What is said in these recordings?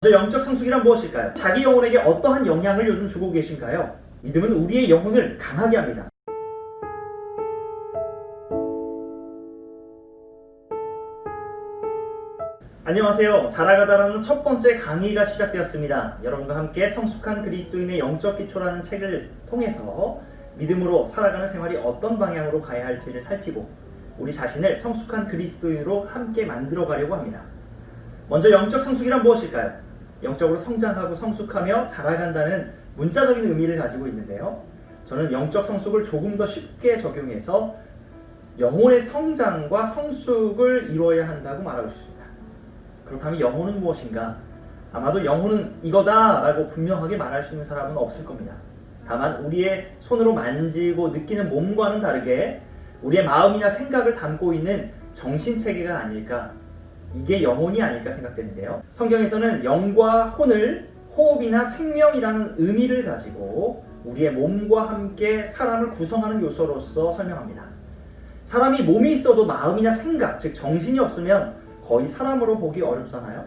먼저 영적 성숙이란 무엇일까요? 자기 영혼에게 어떠한 영향을 요즘 주고 계신가요? 믿음은 우리의 영혼을 강하게 합니다. 안녕하세요. 자라가다라는 첫 번째 강의가 시작되었습니다. 여러분과 함께 성숙한 그리스도인의 영적 기초라는 책을 통해서 믿음으로 살아가는 생활이 어떤 방향으로 가야 할지를 살피고 우리 자신을 성숙한 그리스도인으로 함께 만들어 가려고 합니다. 먼저 영적 성숙이란 무엇일까요? 영적으로 성장하고 성숙하며 자라간다는 문자적인 의미를 가지고 있는데요. 저는 영적 성숙을 조금 더 쉽게 적용해서 영혼의 성장과 성숙을 이루어야 한다고 말하고 싶습니다. 그렇다면 영혼은 무엇인가? 아마도 영혼은 이거다 라고 분명하게 말할 수 있는 사람은 없을 겁니다. 다만 우리의 손으로 만지고 느끼는 몸과는 다르게 우리의 마음이나 생각을 담고 있는 정신체계가 아닐까, 이게 영혼이 아닐까 생각되는데요. 성경에서는 영과 혼을 호흡이나 생명이라는 의미를 가지고 우리의 몸과 함께 사람을 구성하는 요소로서 설명합니다. 사람이 몸이 있어도 마음이나 생각, 즉 정신이 없으면 거의 사람으로 보기 어렵잖아요.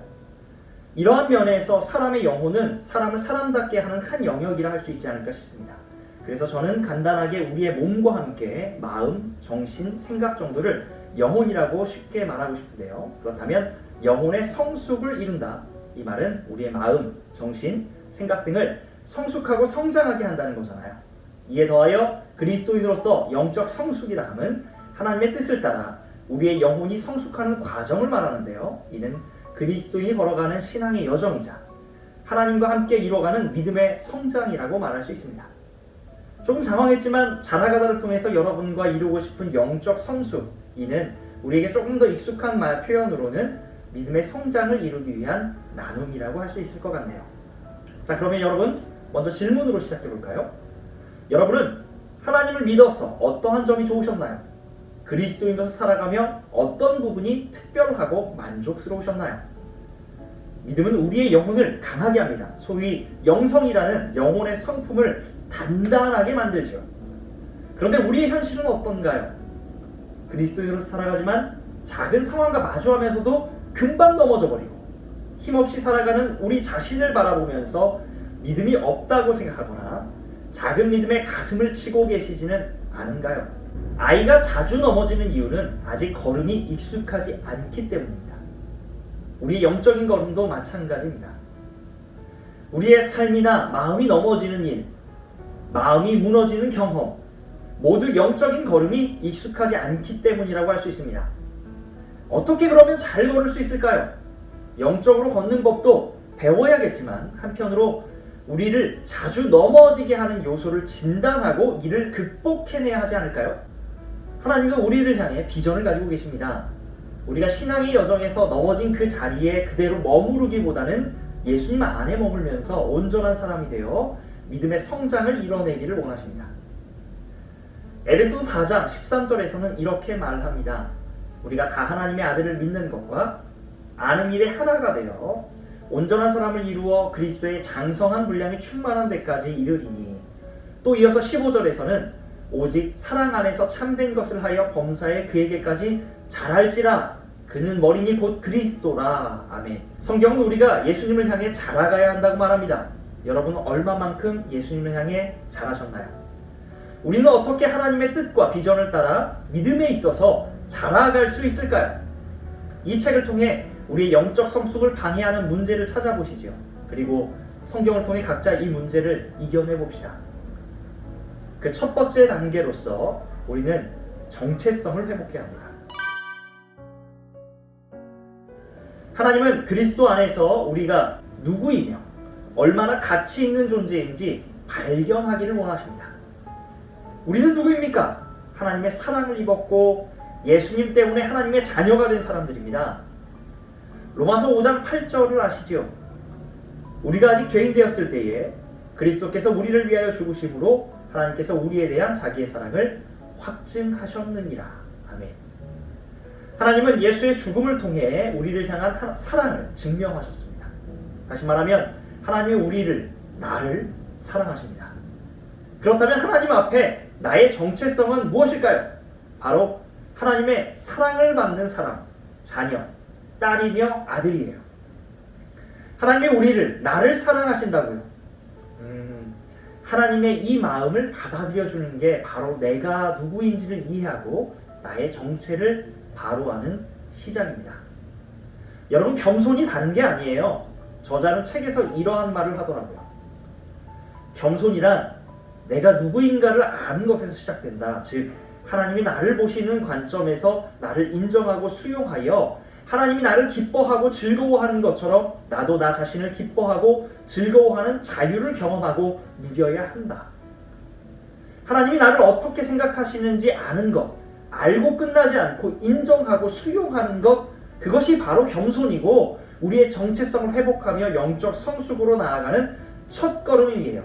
이러한 면에서 사람의 영혼은 사람을 사람답게 하는 한 영역이라 할 수 있지 않을까 싶습니다. 그래서 저는 간단하게 우리의 몸과 함께 마음, 정신, 생각 정도를 영혼이라고 쉽게 말하고 싶은데요. 그렇다면 영혼의 성숙을 이룬다. 이 말은 우리의 마음, 정신, 생각 등을 성숙하고 성장하게 한다는 거잖아요. 이에 더하여 그리스도인으로서 영적 성숙이라 함은 하나님의 뜻을 따라 우리의 영혼이 성숙하는 과정을 말하는데요. 이는 그리스도인이 걸어가는 신앙의 여정이자 하나님과 함께 이뤄가는 믿음의 성장이라고 말할 수 있습니다. 조금 장황했지만 자라가다를 통해서 여러분과 이루고 싶은 영적 성숙, 이는 우리에게 조금 더 익숙한 말 표현으로는 믿음의 성장을 이루기 위한 나눔이라고 할 수 있을 것 같네요. 자, 그러면 여러분 먼저 질문으로 시작해 볼까요? 여러분은 하나님을 믿어서 어떠한 점이 좋으셨나요? 그리스도인으로서 살아가며 어떤 부분이 특별하고 만족스러우셨나요? 믿음은 우리의 영혼을 강하게 합니다. 소위 영성이라는 영혼의 성품을 단단하게 만들죠. 그런데 우리의 현실은 어떤가요? 그리스도인으로서 살아가지만 작은 상황과 마주하면서도 금방 넘어져 버리고 힘없이 살아가는 우리 자신을 바라보면서 믿음이 없다고 생각하거나 작은 믿음에 가슴을 치고 계시지는 않은가요? 아이가 자주 넘어지는 이유는 아직 걸음이 익숙하지 않기 때문입니다. 우리의 영적인 걸음도 마찬가지입니다. 우리의 삶이나 마음이 넘어지는 일, 마음이 무너지는 경험, 모두 영적인 걸음이 익숙하지 않기 때문이라고 할 수 있습니다. 어떻게 그러면 잘 걸을 수 있을까요? 영적으로 걷는 법도 배워야겠지만 한편으로 우리를 자주 넘어지게 하는 요소를 진단하고 이를 극복해내야 하지 않을까요? 하나님도 우리를 향해 비전을 가지고 계십니다. 우리가 신앙의 여정에서 넘어진 그 자리에 그대로 머무르기보다는 예수님 안에 머물면서 온전한 사람이 되어 믿음의 성장을 이뤄내기를 원하십니다. 에베소서 4장 13절에서는 이렇게 말합니다. 우리가 다 하나님의 아들을 믿는 것과 아는 일에 하나가 되어 온전한 사람을 이루어 그리스도의 장성한 분량이 충만한 데까지 이르리니, 또 이어서 15절에서는 오직 사랑 안에서 참된 것을 하여 범사에 그에게까지 자랄지라. 그는 머리니 곧 그리스도라. 아멘. 성경은 우리가 예수님을 향해 자라가야 한다고 말합니다. 여러분은 얼마만큼 예수님을 향해 자라셨나요? 우리는 어떻게 하나님의 뜻과 비전을 따라 믿음에 있어서 자라갈 수 있을까요? 이 책을 통해 우리의 영적 성숙을 방해하는 문제를 찾아보시죠. 그리고 성경을 통해 각자 이 문제를 이겨내 봅시다. 그 첫 번째 단계로서 우리는 정체성을 회복해야 합니다. 하나님은 그리스도 안에서 우리가 누구이며 얼마나 가치 있는 존재인지 발견하기를 원하십니다. 우리는 누구입니까? 하나님의 사랑을 입었고 예수님 때문에 하나님의 자녀가 된 사람들입니다. 로마서 5장 8절을 아시죠? 우리가 아직 죄인 되었을 때에 그리스도께서 우리를 위하여 죽으심으로 하나님께서 우리에 대한 자기의 사랑을 확증하셨느니라. 아멘. 하나님은 예수의 죽음을 통해 우리를 향한 사랑을 증명하셨습니다. 다시 말하면 하나님은 나를 사랑하십니다. 그렇다면 하나님 앞에 나의 정체성은 무엇일까요? 바로 하나님의 사랑을 받는 사람, 자녀, 딸이며 아들이에요. 하나님이 우리를, 나를 사랑하신다고요. 하나님의 이 마음을 받아들여 주는 게 바로 내가 누구인지를 이해하고 나의 정체를 바로 아는 시작입니다. 여러분, 겸손이 다른 게 아니에요. 저자는 책에서 이러한 말을 하더라고요. 겸손이란 내가 누구인가를 아는 것에서 시작된다. 즉, 하나님이 나를 보시는 관점에서 나를 인정하고 수용하여 하나님이 나를 기뻐하고 즐거워하는 것처럼 나도 나 자신을 기뻐하고 즐거워하는 자유를 경험하고 누려야 한다. 하나님이 나를 어떻게 생각하시는지 아는 것, 알고 끝나지 않고 인정하고 수용하는 것, 그것이 바로 겸손이고 우리의 정체성을 회복하며 영적 성숙으로 나아가는 첫걸음이에요.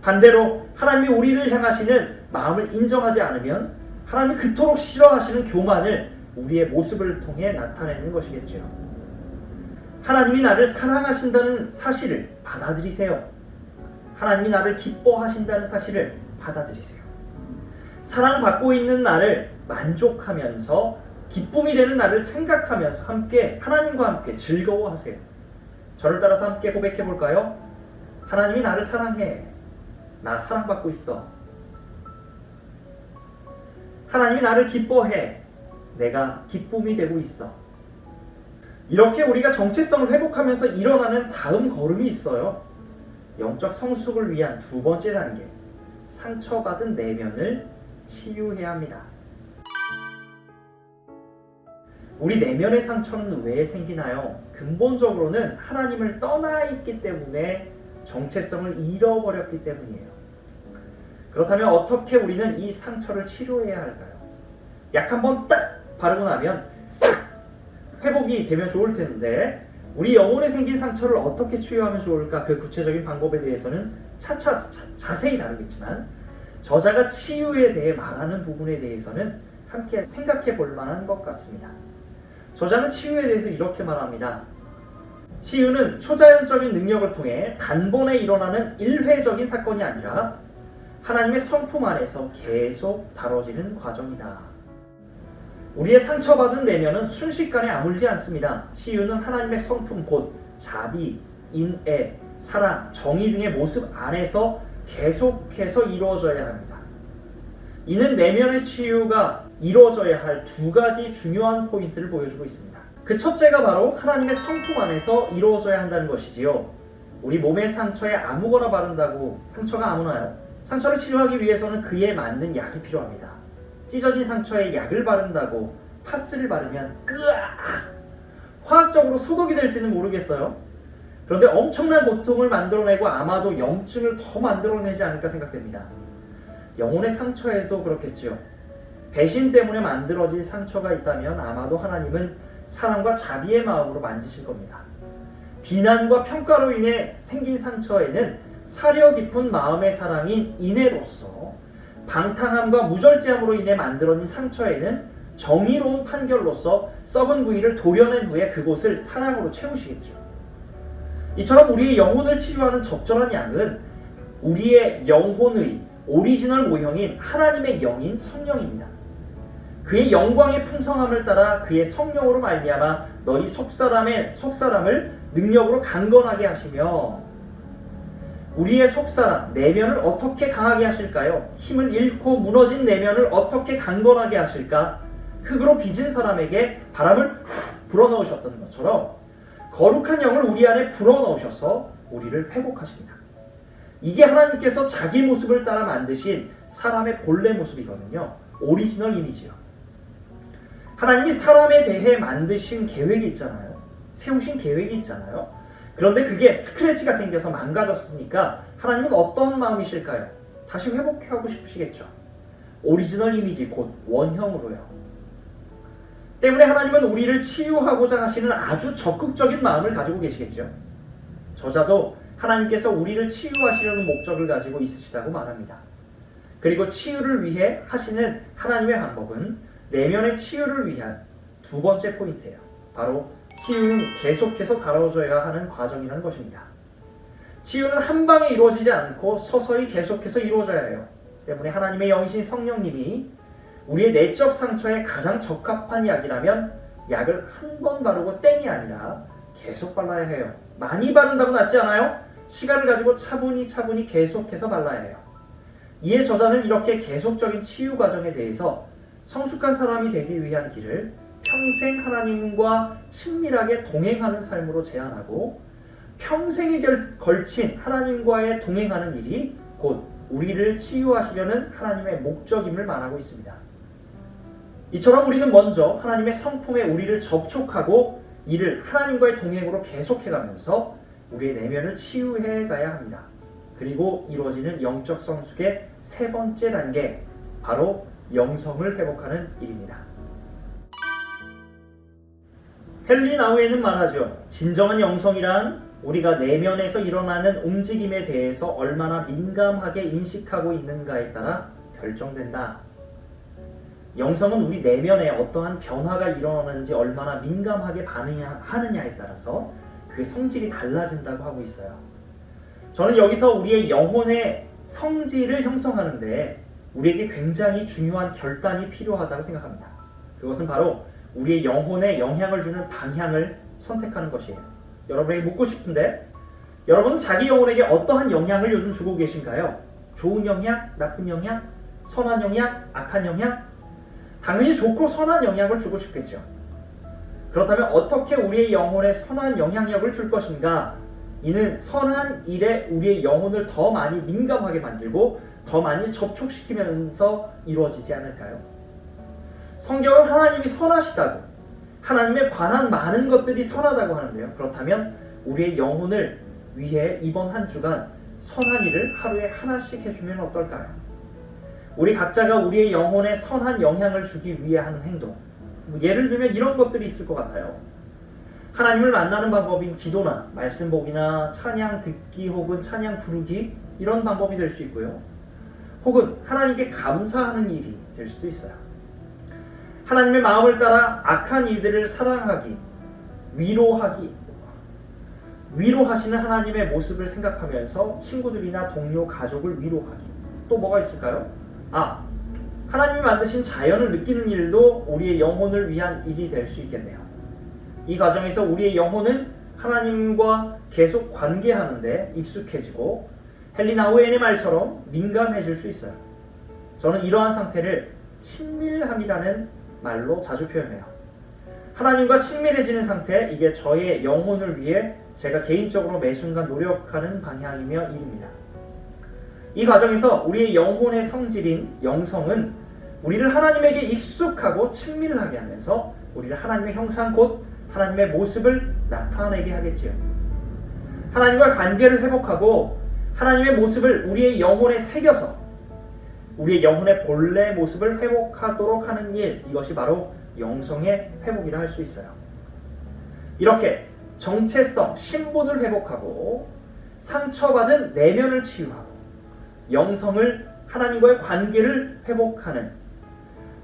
반대로 하나님이 우리를 향하시는 마음을 인정하지 않으면 하나님이 그토록 싫어하시는 교만을 우리의 모습을 통해 나타내는 것이겠죠. 하나님이 나를 사랑하신다는 사실을 받아들이세요. 하나님이 나를 기뻐하신다는 사실을 받아들이세요. 사랑받고 있는 나를 만족하면서 기쁨이 되는 나를 생각하면서 함께 하나님과 함께 즐거워하세요. 저를 따라서 함께 고백해 볼까요? 하나님이 나를 사랑해. 나 사랑받고 있어. 하나님이 나를 기뻐해. 내가 기쁨이 되고 있어. 이렇게 우리가 정체성을 회복하면서 일어나는 다음 걸음이 있어요. 영적 성숙을 위한 두 번째 단계, 상처받은 내면을 치유해야 합니다. 우리 내면의 상처는 왜 생기나요? 근본적으로는 하나님을 떠나 있기 때문에 정체성을 잃어버렸기 때문이에요. 그렇다면 어떻게 우리는 이 상처를 치료해야 할까요? 약 한 번 딱 바르고 나면 싹 회복이 되면 좋을 텐데 우리 영혼에 생긴 상처를 어떻게 치유하면 좋을까? 그 구체적인 방법에 대해서는 차차 자세히 다루겠지만 저자가 치유에 대해 말하는 부분에 대해서는 함께 생각해 볼 만한 것 같습니다. 저자는 치유에 대해서 이렇게 말합니다. 치유는 초자연적인 능력을 통해 단번에 일어나는 일회적인 사건이 아니라 하나님의 성품 안에서 계속 다뤄지는 과정이다. 우리의 상처받은 내면은 순식간에 아물지 않습니다. 치유는 하나님의 성품 곧 자비, 인애, 사랑, 정의 등의 모습 안에서 계속해서 이루어져야 합니다. 이는 내면의 치유가 이루어져야 할 두 가지 중요한 포인트를 보여주고 있습니다. 그 첫째가 바로 하나님의 성품 안에서 이루어져야 한다는 것이지요. 우리 몸의 상처에 아무거나 바른다고 상처가 아무나요? 상처를 치료하기 위해서는 그에 맞는 약이 필요합니다. 찢어진 상처에 약을 바른다고 파스를 바르면 화학적으로 소독이 될지는 모르겠어요. 그런데 엄청난 고통을 만들어내고 아마도 염증을 더 만들어내지 않을까 생각됩니다. 영혼의 상처에도 그렇겠지요. 배신 때문에 만들어진 상처가 있다면 아마도 하나님은 사랑과 자비의 마음으로 만지실 겁니다. 비난과 평가로 인해 생긴 상처에는 사려 깊은 마음의 사랑인 인애로서, 방탕함과 무절제함으로 인해 만들어진 상처에는 정의로운 판결로서 썩은 부위를 도려낸 후에 그곳을 사랑으로 채우시겠죠. 이처럼 우리의 영혼을 치유하는 적절한 약은 우리의 영혼의 오리지널 모형인 하나님의 영인 성령입니다. 그의 영광의 풍성함을 따라 그의 성령으로 말미암아 너희 속사람을 능력으로 강건하게 하시며, 우리의 속사람, 내면을 어떻게 강하게 하실까요? 힘을 잃고 무너진 내면을 어떻게 강건하게 하실까? 흙으로 빚은 사람에게 바람을 불어넣으셨던 것처럼 거룩한 영을 우리 안에 불어넣으셔서 우리를 회복하십니다. 이게 하나님께서 자기 모습을 따라 만드신 사람의 본래 모습이거든요. 오리지널 이미지요. 하나님이 사람에 대해 만드신 계획이 있잖아요. 세우신 계획이 있잖아요. 그런데 그게 스크래치가 생겨서 망가졌으니까 하나님은 어떤 마음이실까요? 다시 회복하고 싶으시겠죠. 오리지널 이미지, 곧 원형으로요. 때문에 하나님은 우리를 치유하고자 하시는 아주 적극적인 마음을 가지고 계시겠죠. 저자도 하나님께서 우리를 치유하시려는 목적을 가지고 있으시다고 말합니다. 그리고 치유를 위해 하시는 하나님의 방법은 내면의 치유를 위한 두 번째 포인트예요. 바로 치유는 계속해서 다뤄져야 하는 과정이라는 것입니다. 치유는 한 방에 이루어지지 않고 서서히 계속해서 이루어져야 해요. 때문에 하나님의 영이신 성령님이 우리의 내적 상처에 가장 적합한 약이라면 약을 한 번 바르고 땡이 아니라 계속 발라야 해요. 많이 바른다고 낫지 않아요? 시간을 가지고 차분히 계속해서 발라야 해요. 이에 저자는 이렇게 계속적인 치유 과정에 대해서 성숙한 사람이 되기 위한 길을 평생 하나님과 친밀하게 동행하는 삶으로 제안하고, 평생에 걸친 하나님과의 동행하는 일이 곧 우리를 치유하시려는 하나님의 목적임을 말하고 있습니다. 이처럼 우리는 먼저 하나님의 성품에 우리를 접촉하고 이를 하나님과의 동행으로 계속해가면서 우리의 내면을 치유해 가야 합니다. 그리고 이루어지는 영적 성숙의 세 번째 단계, 바로 영성을 회복하는 일입니다. 헨리 나우에는 말하죠. 진정한 영성이란 우리가 내면에서 일어나는 움직임에 대해서 얼마나 민감하게 인식하고 있는가에 따라 결정된다. 영성은 우리 내면에 어떠한 변화가 일어나는지 얼마나 민감하게 반응하느냐에 따라서 그의 성질이 달라진다고 하고 있어요. 저는 여기서 우리의 영혼의 성질을 형성하는데 우리에게 굉장히 중요한 결단이 필요하다고 생각합니다. 그것은 바로 우리의 영혼에 영향을 주는 방향을 선택하는 것이에요. 여러분에게 묻고 싶은데, 여러분은 자기 영혼에게 어떠한 영향을 요즘 주고 계신가요? 좋은 영향, 나쁜 영향, 선한 영향, 악한 영향? 당연히 좋고 선한 영향을 주고 싶겠죠. 그렇다면 어떻게 우리의 영혼에 선한 영향력을 줄 것인가? 이는 선한 일에 우리의 영혼을 더 많이 민감하게 만들고 더 많이 접촉시키면서 이루어지지 않을까요? 성경은 하나님이 선하시다고, 하나님에 관한 많은 것들이 선하다고 하는데요. 그렇다면 우리의 영혼을 위해 이번 한 주간 선한 일을 하루에 하나씩 해주면 어떨까요? 우리 각자가 우리의 영혼에 선한 영향을 주기 위해 하는 행동, 예를 들면 이런 것들이 있을 것 같아요. 하나님을 만나는 방법인 기도나 말씀 보기나 찬양 듣기 혹은 찬양 부르기, 이런 방법이 될 수 있고요. 혹은 하나님께 감사하는 일이 될 수도 있어요. 하나님의 마음을 따라 악한 이들을 사랑하기, 위로하시는 하나님의 모습을 생각하면서 친구들이나 동료, 가족을 위로하기. 또 뭐가 있을까요? 하나님이 만드신 자연을 느끼는 일도 우리의 영혼을 위한 일이 될 수 있겠네요. 이 과정에서 우리의 영혼은 하나님과 계속 관계하는데 익숙해지고 헨리 나우엔의 말처럼 민감해질 수 있어요. 저는 이러한 상태를 친밀함이라는 말로 자주 표현해요. 하나님과 친밀해지는 상태, 이게 저의 영혼을 위해 제가 개인적으로 매 순간 노력하는 방향이며 일입니다. 이 과정에서 우리의 영혼의 성질인 영성은 우리를 하나님에게 익숙하고 친밀하게 하면서 우리를 하나님의 형상 곧 하나님의 모습을 나타내게 하겠지요. 하나님과 관계를 회복하고 하나님의 모습을 우리의 영혼에 새겨서 우리의 영혼의 본래 모습을 회복하도록 하는 일, 이것이 바로 영성의 회복이라 할 수 있어요. 이렇게 정체성, 신분을 회복하고 상처받은 내면을 치유하고 영성을, 하나님과의 관계를 회복하는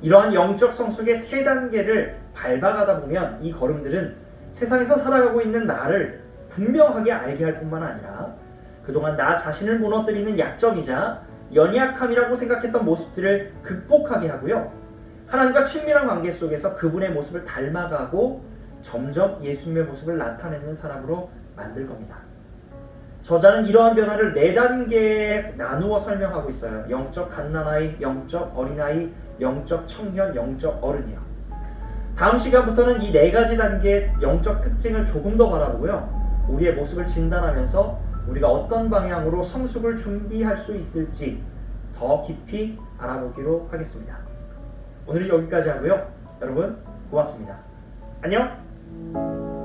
이러한 영적 성숙의 세 단계를 밟아가다 보면 이 걸음들은 세상에서 살아가고 있는 나를 분명하게 알게 할 뿐만 아니라 그동안 나 자신을 무너뜨리는 약점이자 연약함이라고 생각했던 모습들을 극복하게 하고요. 하나님과 친밀한 관계 속에서 그분의 모습을 닮아가고 점점 예수님의 모습을 나타내는 사람으로 만들 겁니다. 저자는 이러한 변화를 4단계에 나누어 설명하고 있어요. 영적 갓난아이, 영적 어린아이, 영적 청년, 영적 어른이요. 다음 시간부터는 이 4가지 단계의 영적 특징을 조금 더 바라보고요. 우리의 모습을 진단하면서 우리가 어떤 방향으로 성숙을 준비할 수 있을지 더 깊이 알아보기로 하겠습니다. 오늘은 여기까지 하고요. 여러분 고맙습니다. 안녕!